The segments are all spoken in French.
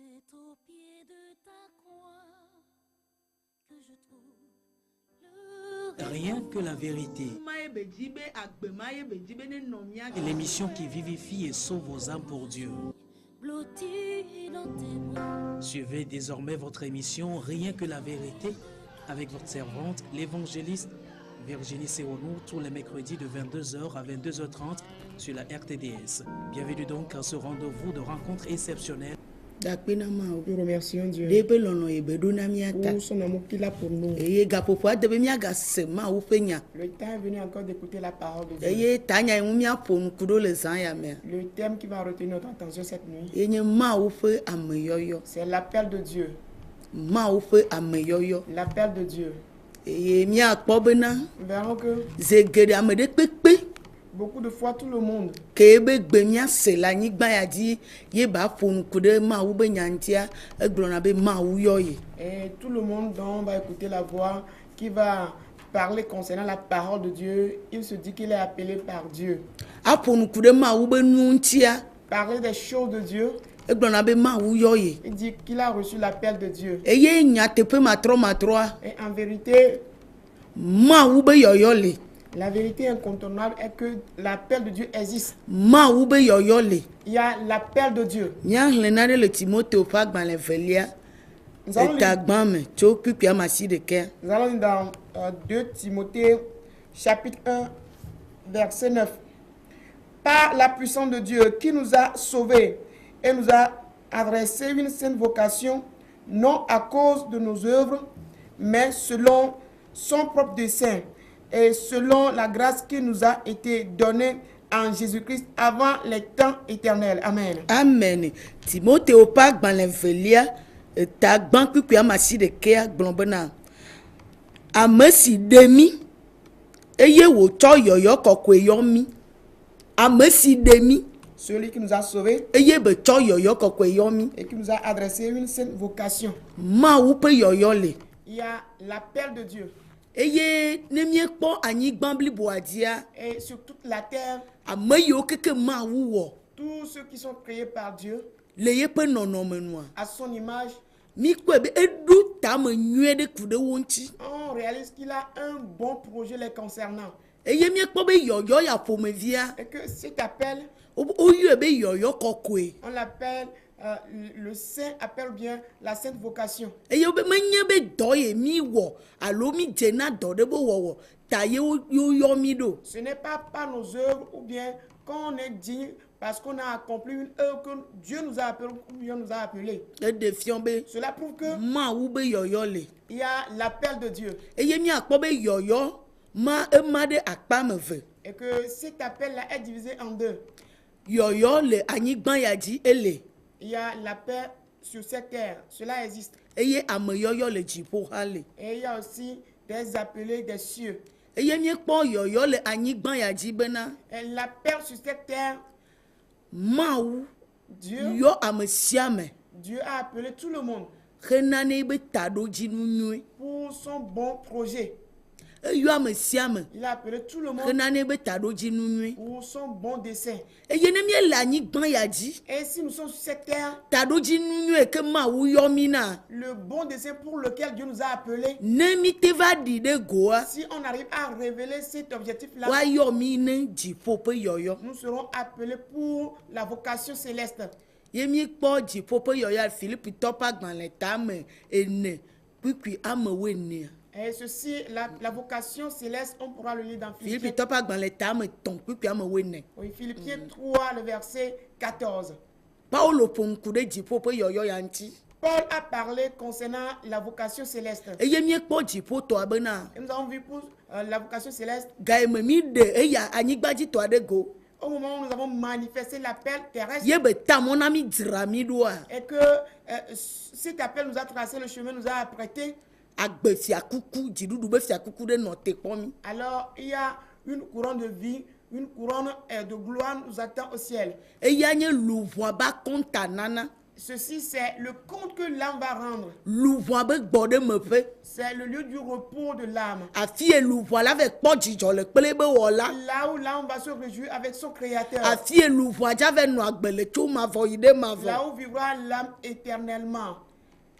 C'est au pied de ta croix que je trouve Rien que la vérité. L'émission qui vivifie et sauve vos âmes pour Dieu. blotti dans tes bras. Suivez désormais votre émission Rien que la vérité avec votre servante, l'évangéliste Virginie Seronou, tous les mercredis de 22h à 22h30 sur la RTDS. Bienvenue donc à ce rendez-vous de rencontre exceptionnelle. Nous remercions Dieu pour son amour qu'il a pour nous. Le temps est venu encore d'écouter la parole de Dieu. Le thème qui va retenir notre attention cette nuit, c'est l'appel de Dieu. L'appel de Dieu. Nous verrons que beaucoup de fois tout le monde et tout le monde dont va écouter la voix qui va parler concernant la parole de Dieu, il se dit qu'il est appelé par Dieu. Parler des choses de Dieu, il dit qu'il a reçu l'appel de Dieu. Et en vérité, la vérité incontournable est que l'appel de Dieu existe. Il y a l'appel de Dieu. Nous allons lire dans 2 Timothée chapitre 1 verset 9. Par la puissance de Dieu qui nous a sauvés et nous a adressé une sainte vocation, non à cause de nos œuvres, mais selon son propre dessein et selon la grâce qui nous a été donnée en Jésus-Christ avant les temps éternels. Amen. Amen. Timothée au parc dans l'infelia, ta banque qui a massi de kea glombena. Amesi demi, eye wo cho yoyo kokwe yomi. Amesi demi, Celui qui nous a sauvés eye be cho yoyo kokwe yomi. et qui nous a adressé une sainte vocation. Ma upe yoyo le. Il y a l'appel de Dieu. Eye nemie kpo anyigban blibo adia. Et sur toute la terre, Ameyo keke ma wuwo. tous ceux qui sont créés par Dieu, Le yepe nonome noa. à son image, Mi kwe be edu tame nyue de kude wonchi. on réalise qu'il a un bon projet les concernant. Eye mi kpo be yoyo ya pomevia. Et que cet appel, Oyo be yoyo kokwe. on l'appelle le saint appel ou bien la sainte vocation. Eye be menye be doye mi wo alo mi jena do de bo wo ta ye yo mi do. Ce n'est pas par nos œuvres ou bien qu'on est digne parce qu'on a accompli une œuvre que Dieu nous a appelé ou bien nous a appelé. E defion be Cela prouve que ma wu be yoyo le. il y a l'appel de Dieu Eye mi akpo be yoyo ma de akpa meve. et que cet appel-là est divisé en deux. Yoyo le anyigban ya di ele. Il y a l'appel sur cette terre, cela existe. Eye ame yoyo le jipo hale. Et il y a aussi des appelés des cieux. Eye mi kpo yoyo le anyigban ya di bena. Et l'appel sur cette terre, Ma wu Dieu, yo ame siame. Dieu a appelé tout le monde Renane be tado ji nunue. pour son bon projet. Yo ame siame. Il a appelé tout le monde Renane be tado ji nunue. pour son bon dessein. Eye ne mi la anyigban ya di. Et si nous sommes sur cette terre, Tado ji nunue ke ma wu yo mi na. le bon dessein pour lequel Dieu nous a appelés, Ne mi te va di de goa. si on arrive à révéler cet objectif-là, Wa yo mi ne jipo pe yoyo. nous serons appelés pour la vocation céleste. Ye mi kpo jipo pe yoyo Philippe topa gban le tame ene. Puis ame we ne. Et ceci, la vocation céleste, on pourra le lire dans Philippe Philippiens, topa gban le tame ton puis ame we ne. oui, Philippiens 3, le verset 14. Paulo ponku de jipo pe yoyo yanti. Paul a parlé concernant la vocation céleste. Eye mi kpo jipo to abena. Et nous avons vu pour la vocation céleste, Ga me mi de eya anyigba ji to ade go. au moment où nous avons manifesté l'appel terrestre, Ye be tamona mi drami doa. et que cet appel nous a tracé le chemin, nous a apprêté. Agbe fia kuku jidudu be fia kuku de no te pomi. Alors, il y a une couronne de vie, une couronne de gloire nous attend au ciel. Eya nye luvwa ba konta nana. Ceci, c'est le compte que l'âme va rendre. Louvoa be gbɔɖe me ƒe. C'est le lieu du repos de l'âme. Afi ye louvoa la va kpɔ dzidzɔ le kple be wɔla. Là où l'âme va se réjouir avec son créateur. Afi ye louvoa dza va nɔ agbe le tso mavɔ yi ɖe mavɔ. Là où vivra l'âme éternellement.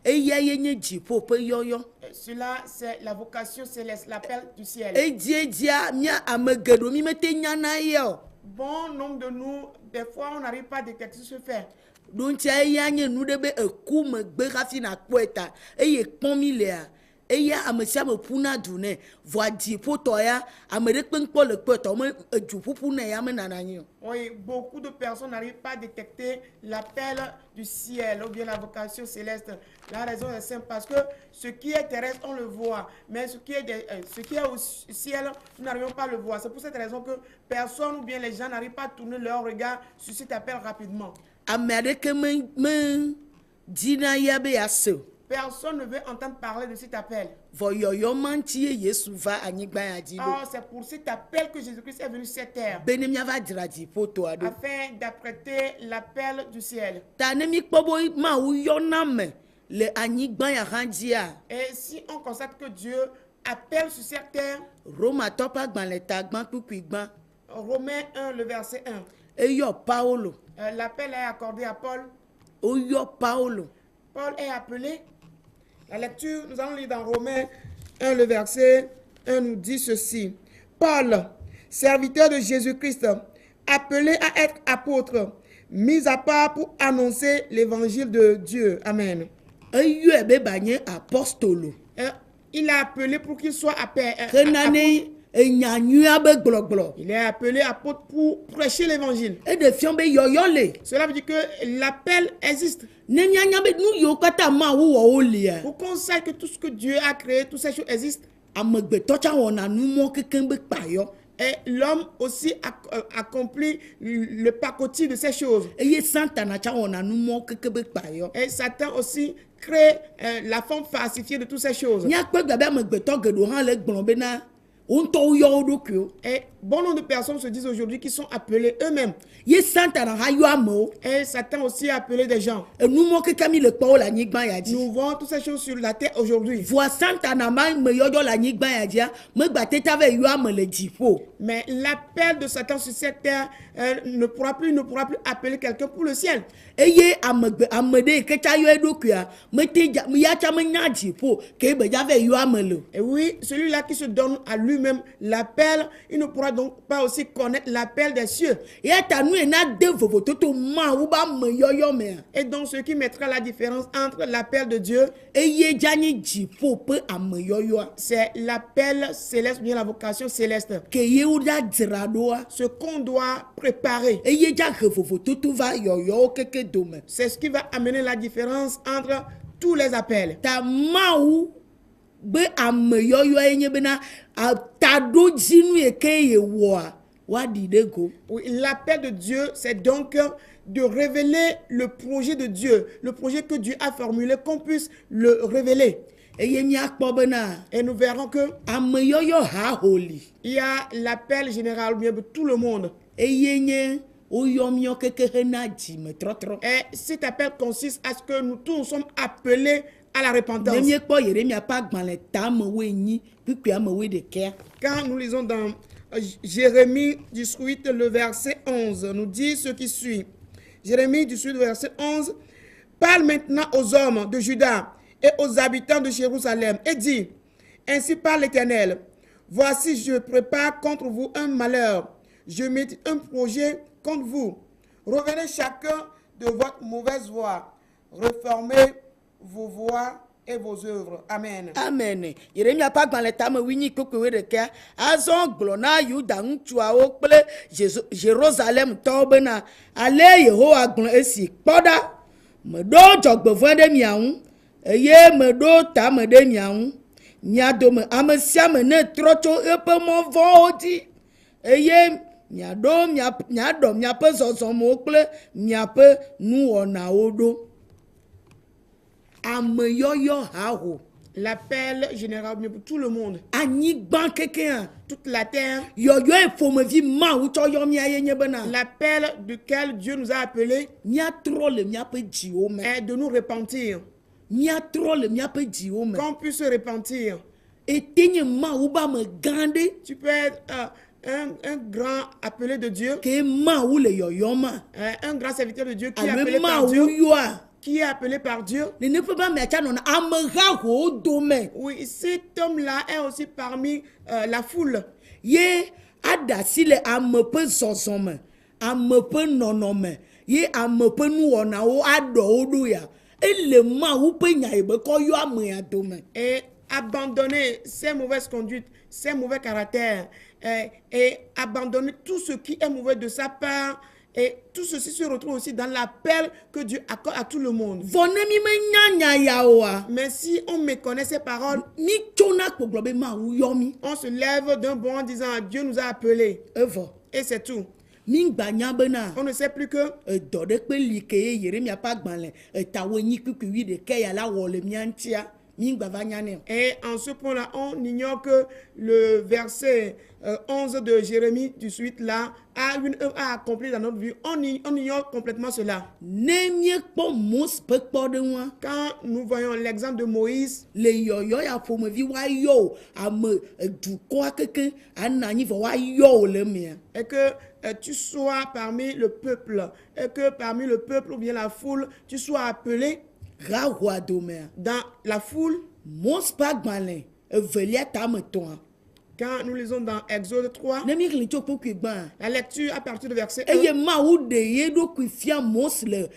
Eya ye nye dziƒo ƒe yɔyɔ. Cela, c'est la vocation céleste, l'appel du ciel. Edzia mia ame geɖewo mi mete nyana ye o. Bon nombre de nous, des fois, on n'arrive pas à détecter ce fait. Dontia eya nye nu ɖe be eku megbe hafi nakpɔe ta eye kpɔm mi lea eya ame sia ame ƒuna du nɛ vɔa dziƒotɔ ya ame ɖe kpenkpɔ le kpɔtɔ me edu ƒuƒu nɛ ya me nana anyi o. Oui, beaucoup de personnes n'arrivent pas à détecter l'appel du ciel ou bien la vocation céleste. La raison est simple parce que ce qui est terrestre, on le voit, mais ce qui est au ciel, nous n'arrivons pas à le voir. C'est pour cette raison que personne ou bien les gens n'arrivent pas à tourner leur regard sur cet appel rapidement. Ame aɖeke me dina ya be yase o. Personne ne veut entendre parler de cet appel. Vɔ yɔyɔ ma ŋuti ye Yesu va anyigba ya dzi ɖo. Oh, c'est pour cet appel que Jésus-Christ est venu sur cette terre. Bene miava dzra dziƒotɔa ɖo. Afin d'apprêter l'appel du ciel. Ta ne mi kpɔ be Mawu yɔna me le anyigba ya hã dzia. Et si on constate que Dieu appelle sur cette terre, Romatɔ ƒe agbalẽ ta gbã kpukpui gbã. Romains 1, le verset 1. Eyɔ Paulo. L'appel est accordé à Paul. Oyɔ Paulo. Paul est appelé. La lecture, nous allons lire dans Romains 1, le verset 1 nous dit ceci. Paul, serviteur de Jésus-Christ, appelé à être apôtre, mis à part pour annoncer l'évangile de Dieu. Amen. Eyɔe be banye apostolo. Il a appelé pour qu'il soit appelé. Kenane enya nyuia be gblɔgblɔ. Il est appelé apôtre pour prêcher l'évangile. E de fiɔ be yɔyɔ le. Cela veut dire que l'appel existe. Ne mianya be nu yiwo katã Mawu wɔ wo lia. Pour qu'on sache que tout ce que Dieu a créé, toutes ces choses existent. Amegbetɔ tsa wɔna nu mɔ kekeŋ be kpayɔ. Et l'homme aussi accomplit le pacotille de ces choses. Eye Santana tsa wɔna nu mɔ keke be kpayɔ. Et Satan aussi crée la forme falsifiée de toutes ces choses. Miakpɔ gbe be amegbetɔ geɖewo hã le gblɔ bena wo ŋutɔ wo yɔ wo ɖokuiwo. Et bon nombre de personnes se disent aujourd'hui qu'ils sont appelés eux-mêmes. Ye Santana hã yɔ amewo. Et Satan aussi a appelé des gens. Enu mɔ keke mi le kpɔwo le anyigba ya dzi. Nous voyons toutes ces choses sur la terre aujourd'hui. Voa Santana ma me yɔyɔ le anyigba ya dzia megbate ta va yɔ ame le dziƒo. Mais l'appel de Satan sur cette terre ne pourra plus appeler quelqu'un pour le ciel. Eye ame ɖe yi ke tsa yɔ eɖokuia mete ya tsa menya dziƒo ke be dza va yɔ ame le. Et oui, celui-là qui se donne à lui-même l'appel, il ne pourra donc pas aussi connaître l'appel des cieux. Ya ta nu ena de vovototo Mawu ba me yɔyɔ mea. Et donc ce qui mettra la différence entre l'appel de Dieu, Eye dza nye dziƒo ƒe ame yɔyɔa. c'est l'appel céleste, bien la vocation céleste. Ke yewo ɖa dzra ɖoa. Ce qu'on doit préparer, Eye dza he vovototo va yɔyɔwo keke dome. c'est ce qui va amener la différence entre tous les appels. Ta Mawu be ame yɔyɔa ye nye bena taɖodzinu yi ke ye wɔa waɖi ɖe go. Oui, l'appel de Dieu, c'est donc de révéler le projet de Dieu, le projet que Dieu a formulé, qu'on puisse le révéler. Eye miakpɔ bena Et nous verrons que ame yɔyɔ haho li. il y a l'appel général, bien de tout le monde. Eye nye woyɔ miɔ keke hena dzimetrɔtrɔ. Et cet appel consiste à ce que nous tous sommes appelés à la repentance. Ne miekpɔ Yeremia ƒe agbalẽ ta amewo enyi kpukpui amewo ɖekea. Quand nous lisons dans Jérémie 18, le verset 11, nous dit ce qui suit. Jérémie 18, verset 11, parle maintenant aux hommes de Juda et aux habitants de Jérusalem et dit, ainsi parle l'Éternel, voici je prépare contre vous un malheur, je médite un projet contre vous. Revenez chacun de votre mauvaise voie, reformez vos voies et vos œuvres. Amen. Amen. Yeremia ƒe agbalẽ tame winyi kpekpewoe ɖekea. Azɔ gblɔ na Yuda ŋutsuawo kple Jerusalem tɔwo bena ale Yehowa gblɔ esi kpɔ ɖa. Meɖo dzɔgbevɔ̃e ɖe mia ŋu eye meɖo tame ɖe mia ŋu. Mia dome ame sia ame ne trɔ tso eƒe mɔ vɔ̃wo dzi eye miaɖɔ miaƒe zɔzɔmwo kple miaƒe nuwɔnawo ɖo. Ame yɔyɔ haho L'appel général mais pour tout le monde, anyigban keke toute la terre, yoyo efomevi ma uto yo mia yenye bena l'appel duquel Dieu nous a appelés mia tro le mia pe jiwo me est de nous repentir, mia tro le mia pe jiwo me qu'on puisse se repentir. etenye ma uba me gande Tu peux être un grand appelé de Dieu, ke ma u le yoyo ma un grand serviteur de Dieu qui est ame appelé ma par u Dieu, yoa qui est appelé par Dieu. ne ne peut pas me cha non amera ho dome Oui, cet homme-là est aussi parmi la foule. ye ada si le ame pe zozome ame pe nonome ye ame pe nuwona wo ado wo do ya ele ma u pe nya ebe ko yo ame ya dome Et abandonner ses mauvaises conduites, ses mauvais caractères, et abandonner tout ce qui est mauvais de sa part. Et tout ceci se retrouve aussi dans l'appel que Dieu accorde à tout le monde. vone mi me nya ya wa Mais si on méconnaît ces paroles, mi chona kpoglo be ma u yo mi on se lève d'un bond en disant Dieu nous a appelés. evo Et c'est tout. mi gba nya bena On ne sait plus que do de pe li ke Yeremia pa gbanle ta wo nyi kuku wi de ke ya la wo le mi antia mi gba va nya ne Et en ce point-là, on ignore que le verset 11 de Jérémie, du suite là, a accompli dans notre vie. On ignore complètement cela. ne mi kpo mos pe kpo de wa Quand nous voyons l'exemple de Moïse, le yoyo ya fomevi wa yo ame du ko keke ananyi fo wa yo le mi et que tu sois parmi le peuple, et que parmi le peuple ou bien la foule, tu sois appelé ra wa do me dans la foule. mos pa gbanle velia ta me ton Quand nous lisons dans Exode 3, ne mi kli cho ko ku gban la lecture à partir du verset 1, eye ma u de ye do ku fia mos le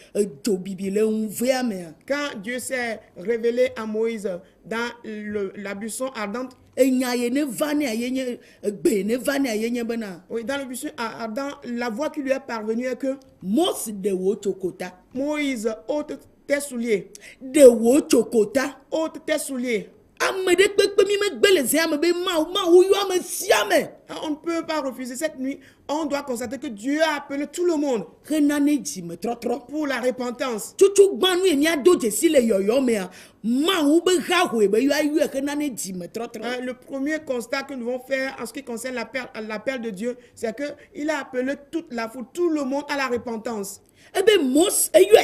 do bibi le unvea me quand Dieu s'est révélé à Moïse dans la buisson ardente, enya ye ne vane ayenye gbe ne vane ayenye bena oui, dans le buisson ardent, la voix qui lui est parvenue est que mos de wo chokota Moïse, ôte tes souliers, de wo chokota ôte tes souliers. ame de kpekpe mi me gbe le zia me be ma u yo ame siame On ne peut pas refuser cette nuit. On doit constater que Dieu a appelé tout le monde renane ji me trotro pour la repentance. tutu gbanu e mi ado je si le yoyo me a ma u be ha ho e be yo ayu e renane ji me trotro Le premier constat que nous devons faire en ce qui concerne l'appel de Dieu, c'est qu'il a appelé toute la foule, tout le monde à la repentance. e be mos e yo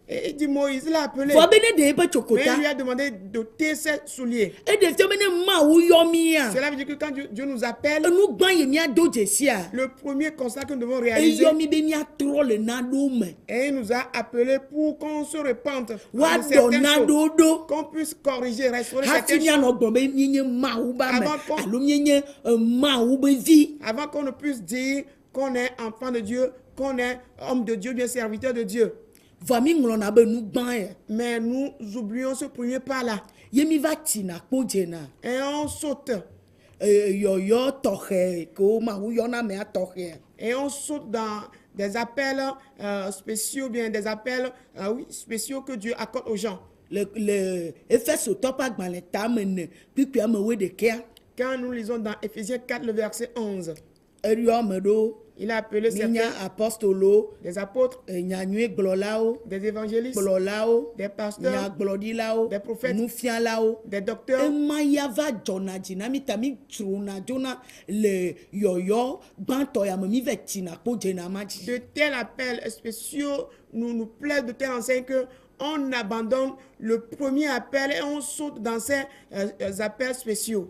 Et il dit Moïse, il a appelé. fo bene de be Mais chokota il lui a demandé d'ôter ses souliers. e de fio bene ma u yo mi a Cela veut dire que quand Dieu nous appelle, nu gban ye mi ado je si a le premier constat que nous devons e réaliser, yo mi be mi atro le na do me et il nous a appelé pour qu'on se repente wa de do certaines na choses, do do qu'on puisse corriger, restaurer ha certaines ti mi choses, ano gbon be mi nye ma u ba me Avant qu'on- alo mi nye ma u be vi avant qu'on ne puisse dire qu'on est enfant de Dieu, qu'on est homme de Dieu, bien serviteur de Dieu. va mi nglo na be nu gban ye Mais nous oublions ce premier pas-là. ye mi va ti na kpo je na Et on saute. yoyo tɔxɛ ko ma wu yɔna mɛ atɔxɛ Et on saute dans des appels spéciaux, bien des appels oui, spéciaux que Dieu accorde aux gens. le Éphésotɔ ƒe agbalẽ tame ne kpikpi ame wo ɖekea Quand nous lisons dans Éphésiens 4, le verset 11, eyɔ ame ɖewo il a appelé minya certains apɔstolo des apôtres, nyanyue gblɔlawo des évangélistes, gblɔlawo des pasteurs, nyagblɔɖilawo des prophètes, nufialawo des docteurs. ema ya va dzɔna dzi na mi ta mi dzrona dzona le yɔyɔ gbãtɔ ya me mi va tina kpo dzena ma dzi De tels appels spéciaux nous plaisent de telle enseigne que on abandonne le premier appel et on saute dans ces appels spéciaux.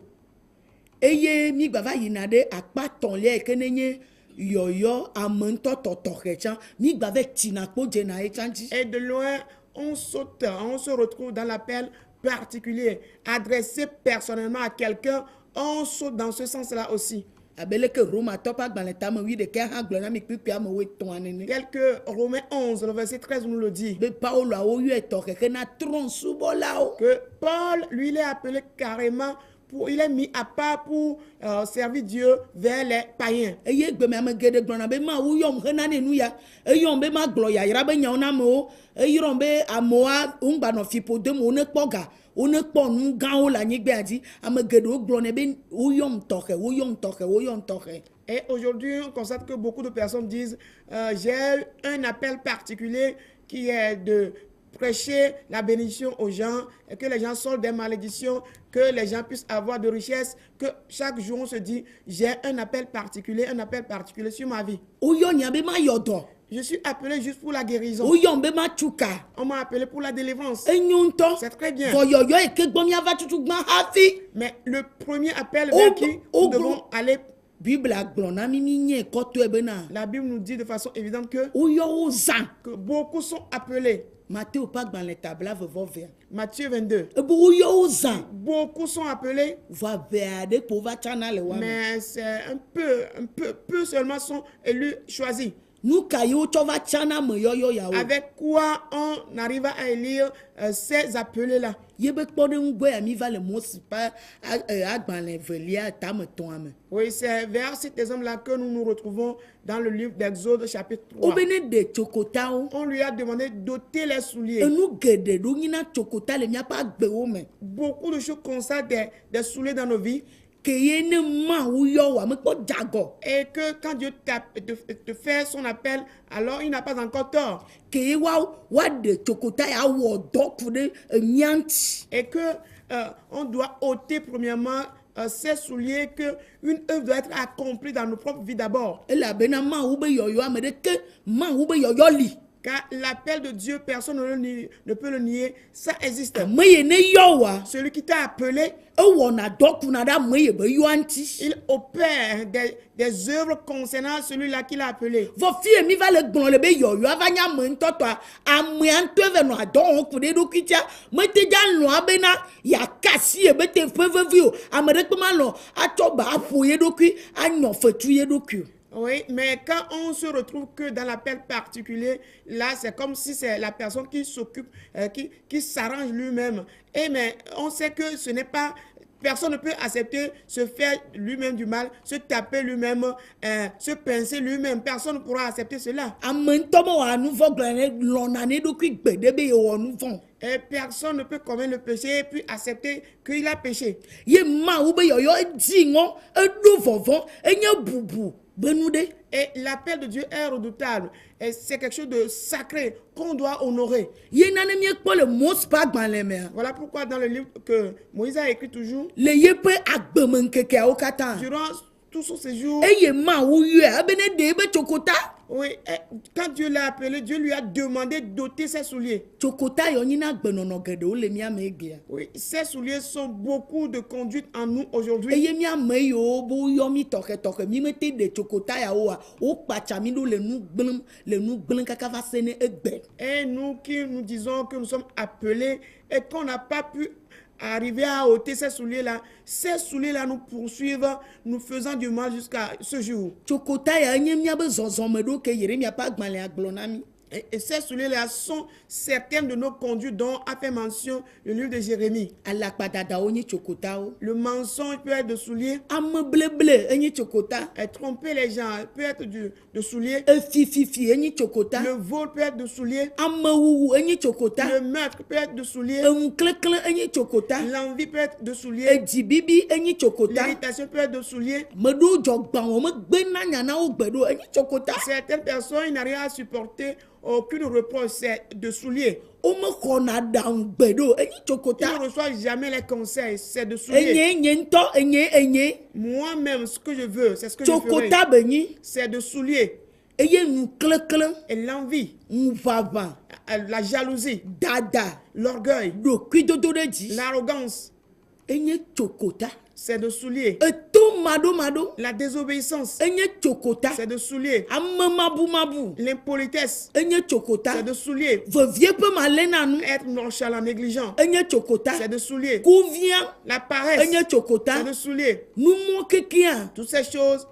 eye mi gba va yina ɖe akpa tɔ̃lia yi ke ne nye yɔyɔ ame ŋutɔ tɔtɔxɛ tsã mi gba va tina kpo dzena ye tsã dzi Et de loin, on saute, on se retrouve dans l'appel particulier, adressé personnellement à quelqu'un, on saute dans ce sens-là aussi. abe leke romatɔ ƒe agbalẽ tame wi ɖeka hã gblɔ na mi kpikpi ame wo etɔ̃a nene Tel que Romains 11, le verset 13 nous le dit, be Pauloawo yɔe tɔxɛxe na trɔ̃subɔlawo que Paul, lui, il est appelé carrément, il est mis à part pour servir Dieu vers les païens. eye gbeme ame geɖe gblɔna be mawu yɔm hena ne nu ya eyɔm be magblɔ yayra be nyawo na amewo eyɔm be amewoa ŋugbanɔ fiƒode me wo ne kpɔ ga wo ne kpɔ nu gãwo le anyigbea dzi ame geɖewo gblɔnɛ be woyɔm tɔxɛ woyɔm tɔxɛ woyɔm tɔxɛ Et aujourd'hui, on constate que beaucoup de personnes disent j'ai un appel particulier qui est de prêcher la bénédiction aux gens, et que les gens sortent des malédictions, que les gens puissent avoir de richesses, que chaque jour on se dit, j'ai un appel particulier sur ma vie. Oyo nyabe ma yodo. Je suis appelé juste pour la guérison. Oyo mbe ma chuka. On m'a appelé pour la délivrance. Enyonto. C'est très bien. Voyoyo eke gbomia va tutu gban hafi. Mais le premier appel vers qui nous devons aller, Bible a glona mimi nye koto ebena. la Bible nous dit de façon évidente que Oyo ozan. beaucoup sont appelés. Matthieu pas dans les tabla vovovia. Matthieu 22. Ebo oyo ozan. Beaucoup sont appelés, Va veade pour va chana le wa. mais c'est peu seulement sont élus, choisis. Nous kayo chova chana me yoyo yawo. Avec quoi on arrive à élire ces appelés-là? Yebe kpode ngwe ami va le mosipa agban le velia tam toame. Oui, c'est vers cet exemple-là que nous nous retrouvons dans le livre d'Exode chapitre 3. Obene de chokotao. On lui a demandé d'ôter les souliers. Enu gede do nyina chokota le mia pa gbe wo me. Beaucoup de choses comme ça, des souliers dans nos vies. Keye ne ma wo yo wa me kpo jago. Et que quand Dieu te fait son appel, alors il n'a pas encore tort. Keye wa de chokota ya wo doku de nyanti. Et que on doit ôter premièrement ces souliers, que une œuvre doit être accomplie dans nos propres vies d'abord. E la bena ma wo be yoyo amede ke ma wo be yoyo li. Car l'appel de Dieu, personne ne peut le nier, ça existe. Meye ne yo wa. Celui qui t'a appelé, E wona doku na da meye be yo anti. il opère des œuvres concernant celui-là qui l'a appelé. Vo fie mi va le gbon le be yoyo avanya me ntoto ame anto ve no adon ku de do kitia me te ja no abena ya kasi e be te fevevi o amede pe ma lo acho ba afoye do ki anyo fetu ye do ki. Oui, mais quand on se retrouve que dans l'appel particulier, là, c'est comme si c'est la personne qui s'occupe, qui s'arrange lui-même. Et mais on sait que ce n'est pas... Personne ne peut accepter se faire lui-même du mal, se taper lui-même, se pincer lui-même. Personne ne pourra accepter cela. Ame ntomo wa nu vo glane lonane do ki gbede be yo nu vo. Et personne ne peut commettre le péché et puis accepter qu'il a péché. Ye ma wo be yoyo di ngo e do vovon enye bubu benude. Et l'appel de Dieu est redoutable. Et c'est quelque chose de sacré qu'on doit honorer. Ye nane mi ekpo le mos pa gban le me. Voilà pourquoi dans le livre que Moïse a écrit toujours, Le ye pe agbemenkeke o kata. durant tout son séjour, E ye ma wo yue abene de be chokota. oui, quand Dieu l'a appelé, Dieu lui a demandé d'ôter ses souliers. Chokota yo nyina gbenono gede o le mi ameglia. Oui, ces souliers sont beaucoup de conduite en nous aujourd'hui. Eye mi ame yo bo yo mi toke mi mete de chokota ya o pacha mi do le nu gblen kaka va sene egbe. Et nous qui nous disons que nous sommes appelés et qu'on n'a pas pu arriver à ôter ces souliers-là nous poursuivent, nous faisant du mal jusqu'à ce jour. Chokota ya nye mi abe zozome do ke yere mi pa gban le aglonami. Et ces souliers-là sont certaines de nos conduites dont a fait mention le livre de Jérémie. Alakpadada o nye chokota o. Le mensonge peut être de souliers, Ame bleble enye chokota. et tromper les gens peut être de souliers, E fififi enye chokota. le vol peut être de souliers, Ame wuwu enye chokota. le meurtre peut être de souliers, E nklenklen enye chokota. l'envie peut être de souliers, E jibibi enye chokota. l'irritation peut être de souliers. Medo jogban o me gbena nyana o gbedo enye chokota. Certaines personnes, ils n'arrivent à supporter aucune reproche, c'est de souliers. O me khona dan gbedo enye Ils chokota. ne reçoivent jamais les conseils, c'est de souliers. Enye nto enye Moi-même, ce que je veux, c'est ce que je ferai. chokota benyi. C'est de souliers. Eye nu kleklen Et l'envie, vava la jalousie, dada l'orgueil, do kuidodo de di. l'arrogance, Enye chokota. c'est de souliers. E to mado La désobéissance, enye chokota. c'est de souliers. Ame mabu L'impolitesse, enye chokota. c'est de souliers. Vevie pe malena nu Être nonchalant, négligent, enye chokota. c'est de souliers. Kouvien La paresse, enye chokota. c'est de souliers. Nu mo kekia. Toutes ces choses,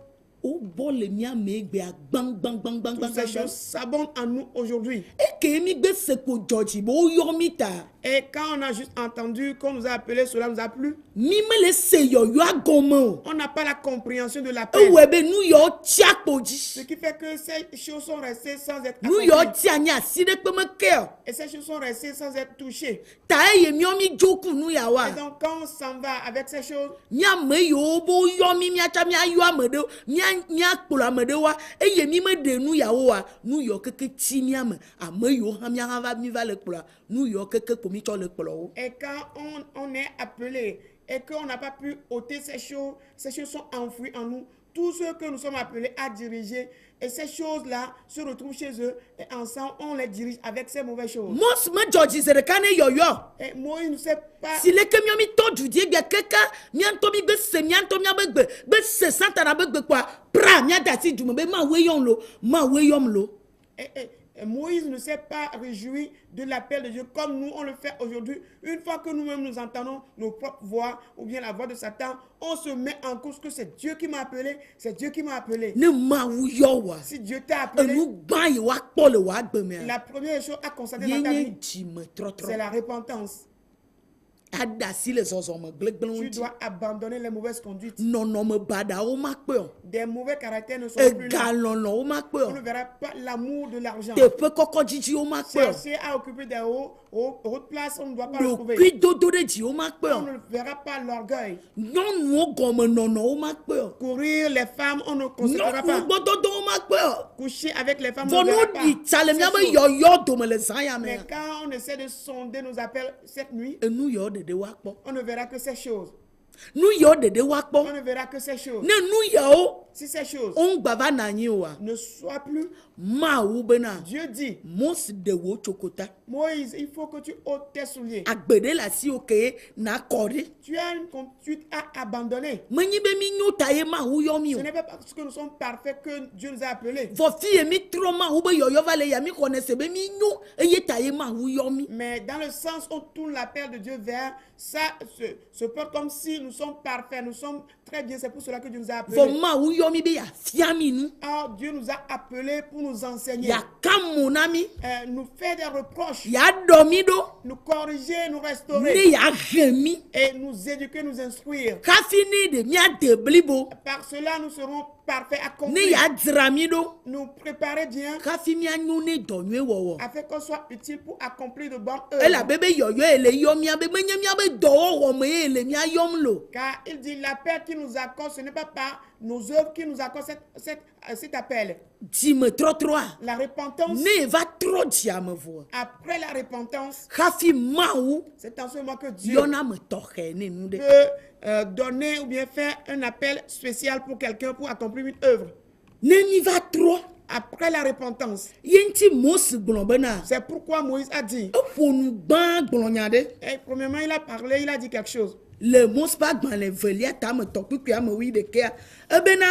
O bole mi amegbe bang toutes ces choses s'abondent en nous aujourd'hui. E ke mi gbe seko George bo yormita. Et quand on a juste entendu qu'on nous a appelé, cela nous a plu. Mi me le se yo agomo. On n'a pas la compréhension de E l'appel. webe nu yo Ce chiapoji. qui fait que ces choses sont restées sans être Nu yo accomplies. tianya side pe me keo. Et ces choses sont restées sans être touchées. Ta ye mi omi joku nu ya wa. Et donc quand on s'en va avec ces choses, Mia me yo bo yo mi acha mi ayo amedo. Mia mia kpolo amedewa eye mi me de nu yawo wa nu yo keke ti mia me ame yo ha mia va mi va le kpolo nu yo keke ko mi cho le kpolo wo. Et quand on est appelé et qu'on n'a pas pu ôter ces choses sont enfouies en nous. Tous ceux que nous sommes appelés à diriger, et ces choses-là se retrouvent chez eux, et ensemble, on les dirige avec ces mauvaises choses. Mos me George Zerekane yo. Et Moïse ne sait pas. Si les que mi to du die keka mi anto mi be se mi anto mi be se santa na be quoi pra mi adati du me be ma we yon lo. Et Moïse ne s'est pas réjoui de l'appel de Dieu comme nous on le fait aujourd'hui. Une fois que nous-mêmes nous entendons nos propres voix ou bien la voix de Satan, on se met en cause que c'est Dieu qui m'a appelé, c'est Dieu qui m'a appelé. Ne ma wu yo wa. Si Dieu t'a appelé, la première chose à constater dans ta vie, c'est la repentance. Tu dois abandonner les mauvaises conduites. Des mauvais caractères ne sont plus là. On ne verra pas l'amour de l'argent. Chercher à occuper des hautes places, on ne doit pas le trouver. On ne verra pas l'orgueil. Courir les femmes, on ne considérera pas. Coucher avec les femmes, on ne verra pas. Mais quand on essaie de sonder nos appels cette nuit, on ne verra que ces choses. On ne verra que ces choses. Si ces choses ne soient plus, Dieu dit, Moïse, il faut que tu ôtes tes souliers. Tu as une conduite à abandonner. Ce n'est pas parce que nous sommes parfaits que Dieu nous a appelés. Mais dans le sens où on tourne l'appel de Dieu vers ça, se porte comme si nous sommes parfaits, nous sommes très bien, c'est pour cela que Dieu nous a appelés. Or, Dieu nous a appelés pour nous enseigner, nous faire des reproches, nous corriger, nous restaurer, et nous éduquer, nous instruire. Par cela, nous serons parfaits, accomplis, nous préparer bien, afin qu'on soit utile pour accomplir de bonnes œuvres. Car il dit l'appel qui nous accorde, ce n'est pas par nos œuvres qui nous accorde cet appel. La repentance. Après la repentance, c'est en ce moment que Dieu peut donner ou bien faire un appel spécial pour quelqu'un pour accomplir une œuvre. Après la repentance. C'est pourquoi Moïse a dit. Et premièrement, il a parlé, il a dit quelque chose. Le mot pas dans les velia tam toku qui a oui de kia ebena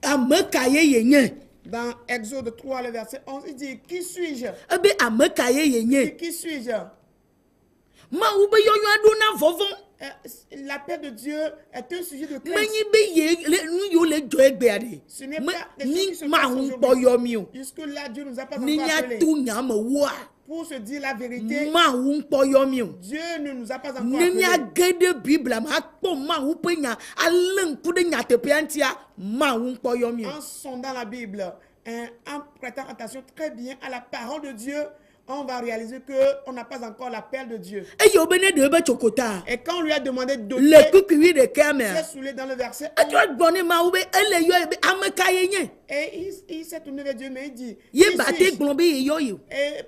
amekaye yenye dans Exode 3 le verset 11 il dit qui suis-je ebe amekaye yenye qui suis-je ma ube yoyo aduna vovon. L'appel de Dieu est un sujet de crainte. Ce n'est pas des choses qui se passent aujourd'hui. Jusque-là, Dieu nous a pas encore appelés pour se dire la vérité. Dieu ne nous a pas encore appelés. En sondant la Bible, en prêtant attention très bien à la parole de Dieu, on va réaliser qu'on n'a pas encore l'appel de Dieu. Et quand on lui a demandé de s'est saoulé dans le verset 11, et il s'est tourné vers Dieu, mais il dit, et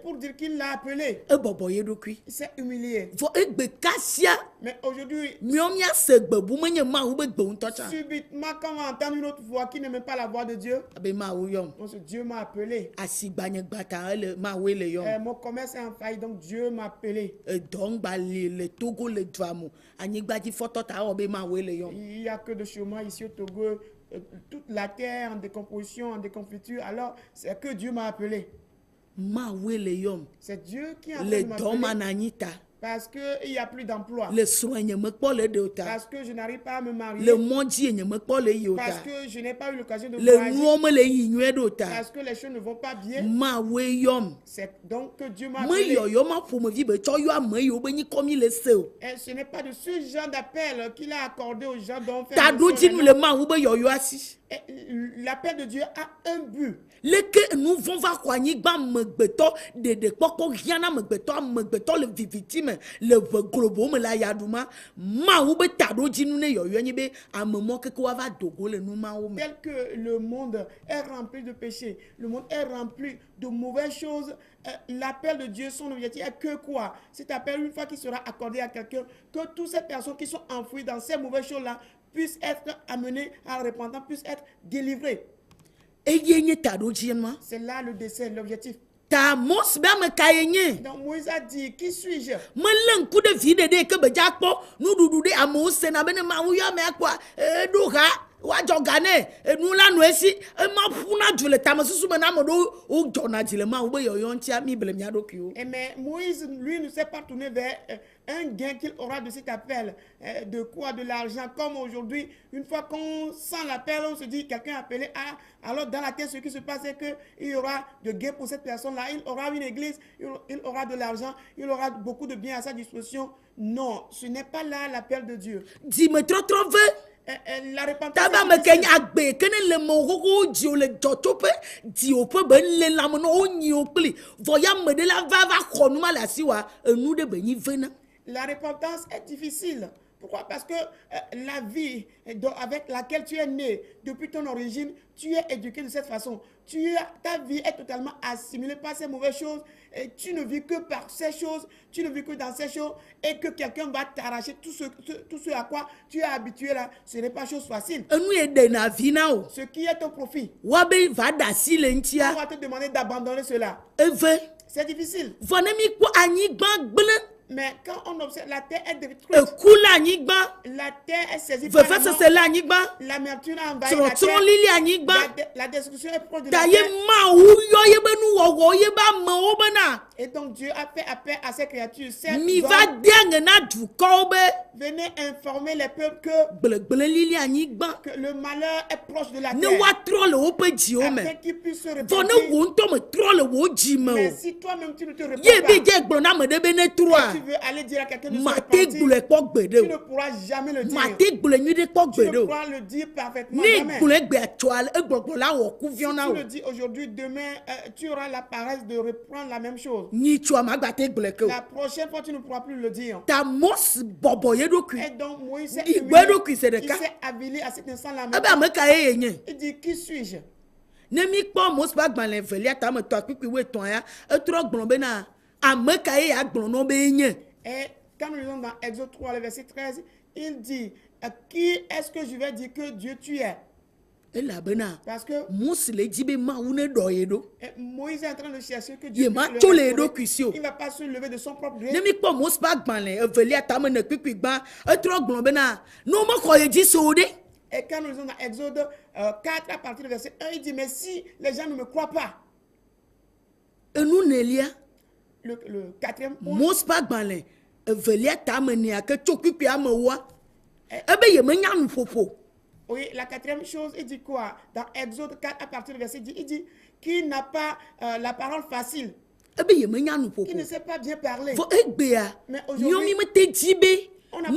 pour dire qu'il l'a appelé, il s'est humilié. Mais aujourd'hui, subitement, quand on entend une autre voix qui n'aime pas la voix de Dieu, donc Dieu m'a appelé. Mon commerce est en faillite, donc Dieu m'a appelé. Il n'y a que de chômage ici au Togo, toute la terre en décomposition, en déconfiture. Alors, c'est que Dieu m'a appelé. C'est Dieu qui a appelé. Parce qu'il n'y a plus d'emploi. Parce que je n'arrive pas à me marier. Parce que je n'ai pas eu l'occasion de voyager. Parce que les choses ne vont pas bien. C'est donc que Dieu m'a appelé. Et ce n'est pas de ce genre d'appel qu'il a accordé aux gens dont fait l'appel de Dieu a un but. leke nous vont va quoi ni ba megbeto de poko giana megbeto le victime le globo me la yaduma ma ou be tado jinu ne yoyo ni be amemo ke ko va dogo le numa o me. Tel que le monde est rempli de péchés, le monde est rempli de mauvaises choses, l'appel de Dieu, son objectif est que quoi? Cet appel, une fois qu'il sera accordé à quelqu'un, que toutes ces personnes qui sont enfouies dans ces mauvaises choses-là puissent être amenées à la repentance, puissent être délivrées. C'est là le dessein, l'objectif. Ta mos ba me kayenye. Donc Moïse a dit, qui suis-je? Me coup de vie de ke be jakpo nu dudu de amos na bene ma wo ya me kwa do ha wa jogane nu la no esi ma funa dule tamasusu me na mo do o jona dile ma wo be yoyo ntia mi ble mi adokio. Mais Moïse, lui, ne s'est pas tourné vers un gain qu'il aura de cet appel. De quoi? De l'argent. Comme aujourd'hui, une fois qu'on sent l'appel, on se dit, quelqu'un est appelé à... Alors, dans la tête, ce qui se passe, c'est qu'il y aura de gain pour cette personne-là. Il aura une église, il aura de l'argent, il aura beaucoup de biens à sa disposition. Non, ce n'est pas là l'appel de Dieu. Dis-moi trop veut. La repentance. Taba me kenya agbe kene le mo dio le jotope dio pe ben le lam no onyi opli voya me de la va konuma la siwa enu de beni vena. La repentance est difficile. Pourquoi? Parce que la vie avec laquelle tu es né depuis ton origine, tu es éduqué de cette façon. Ta vie est totalement assimilée par ces mauvaises choses. Et tu ne vis que par ces choses, tu ne vis que dans ces choses, et que quelqu'un va t'arracher tout ce à quoi tu es habitué là. Ce n'est pas chose facile. Ce qui est ton profit. On va te demander d'abandonner cela. C'est difficile. Mais quand on observe, la terre est détruite. La terre est saisie par l'amertume a envahi la terre. La destruction est proche de la terre. Et donc Dieu a fait appel à ces créatures. Venez informer les peuples que le malheur est proche de la terre. Afin qu'ils puissent se repentir. Mais si toi-même tu ne te repens pas, tu veux aller dire à quelqu'un de se repentir, tu ne pourras jamais le dire. Tu ne pourras le dire parfaitement jamais. Si tu le dis aujourd'hui, demain, tu auras la paresse de reprendre la même chose. La prochaine fois, tu ne pourras plus le dire. Et donc, Moïse s'est avilé à cet instant-là. Il dit, qui suis-je? Et quand nous lisons dans Exode 3, le verset 13, il dit, qui est-ce que je vais dire que Dieu tu es? Parce que Moïse est en train de chercher que Dieu il ne va pas se lever de son propre gré. Et quand nous lisons dans Exode 4 à partir du verset 1, il dit, mais si les gens ne me croient pas, le quatrième point, oui, la quatrième chose, il dit quoi? Dans Exode 4 à partir du verset 10, il dit qu'il n'a pas la parole facile. Il ne sait pas bien parler. Mais aujourd'hui, on n'a pas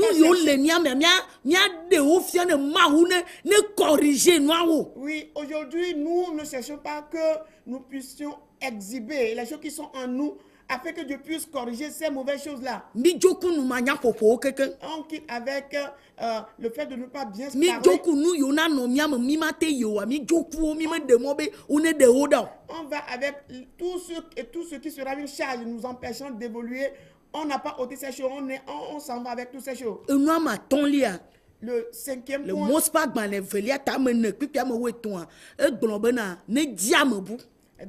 oui, aujourd'hui, nous ne cherchons pas que nous puissions exhiber les choses qui sont en nous afin que Dieu puisse corriger ces mauvaises choses-là. On quitte avec le fait de ne pas bien se parler. On va avec tout ce qui sera une charge nous empêchant d'évoluer. On n'a pas ôté ces choses, on s'en va avec toutes ces choses. Le cinquième point.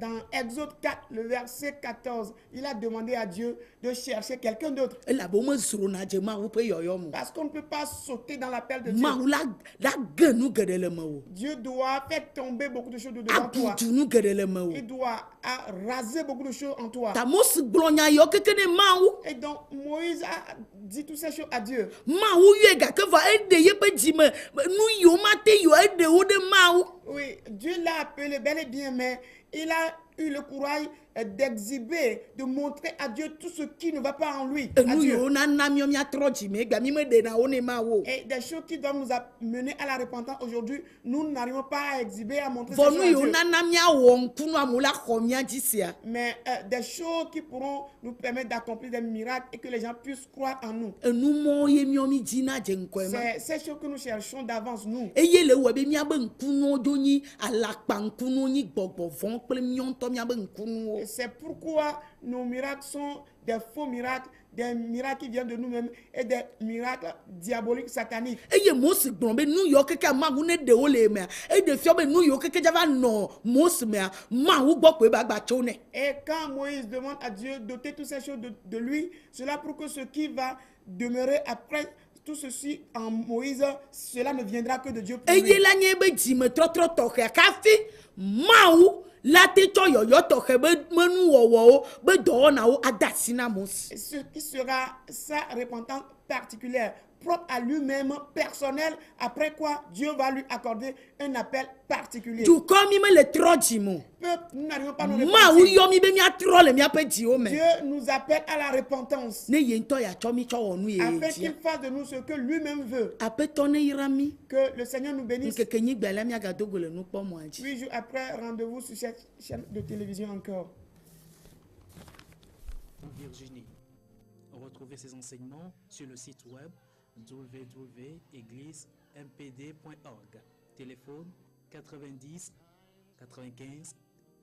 Dans Exode 4, le verset 14, il a demandé à Dieu de chercher quelqu'un d'autre. Parce qu'on ne peut pas sauter dans l'appel de Dieu. Dieu doit faire tomber beaucoup de choses devant toi. Il doit raser beaucoup de choses en toi. Et donc Moïse a dit toutes ces choses à Dieu. Oui, Dieu l'a appelé bel et bien, mais il a eu le courage d'exhiber, de montrer à Dieu tout ce qui ne va pas en lui. À enu Dieu. yiwo nana miɔ miatrɔ dzime gba mi me ɖena wo ne ma wo. Et des choses qui doivent nous amener à la repentance aujourd'hui, nous n'arrivons pas à exhiber, à montrer ces vɔ choses nu à yiwo Dieu. nana miawɔ ŋkunu amewo la xɔ mia dzi sia. Mais des choses qui pourront nous permettre d'accomplir des miracles et que les gens puissent croire en nous. Enu mɔwo ye miɔ mi dzina dze ŋkɔe ma. C'est ces choses que nous cherchons d'avance, nous. Eye le wɔe be miabe ŋkunuwo dzo nyi alakpa ŋkunuwo nyi gbɔgbɔ vɔ kple miɔ ŋutɔ miabe ŋkunuwo. Et c'est pourquoi nos miracles sont des faux miracles, des miracles qui viennent de nous-mêmes et des miracles diaboliques, sataniques. Eye Mose gblɔ be nu yiwo keke Mawu ne ɖewo le mea, eɖe fiɔ be nu yiwo keke dzava nɔ Mose mea, Mawu gbɔ koe ba gba tso nɛ. Et quand Moïse demande à Dieu d'ôter toutes ces choses de lui, cela pour que ce qui va demeurer après tout ceci en Moïse, cela ne viendra que de Dieu pour lui. Eye la nye be dzimetrɔtrɔ tɔxea kafi Mawu la te tsɔ yɔyɔ tɔxɛ be menuwɔwɔwo be dɔwɔnawo ada asi na Mose. Et ce qui sera sa repentance particulière, propre à lui-même, personnel, après quoi Dieu va lui accorder un appel particulier. Dukɔ mi me le trɔ dzimo. Peuple, nous n'arrivons pas à nous Mawu repentir. yɔ mi be miatrɔ le miaƒe dziwo me. Dieu nous appelle à la repentance Ne ye ŋutɔ yatsɔ mi tsɔ wɔ nu ye afin dzia. qu'il fasse de nous ce que lui-même veut. Aƒetɔ ne yra mi. Que le Seigneur nous bénisse. Nkeke nyigba la miagado go le nukpɔmɔa dzi. 8 jours après, rendez-vous sur cette chaîne de télévision encore. En Virginie. Retrouvez ces enseignements sur le site web www.égliseMPD.org. Téléphone 90 95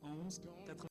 11 80.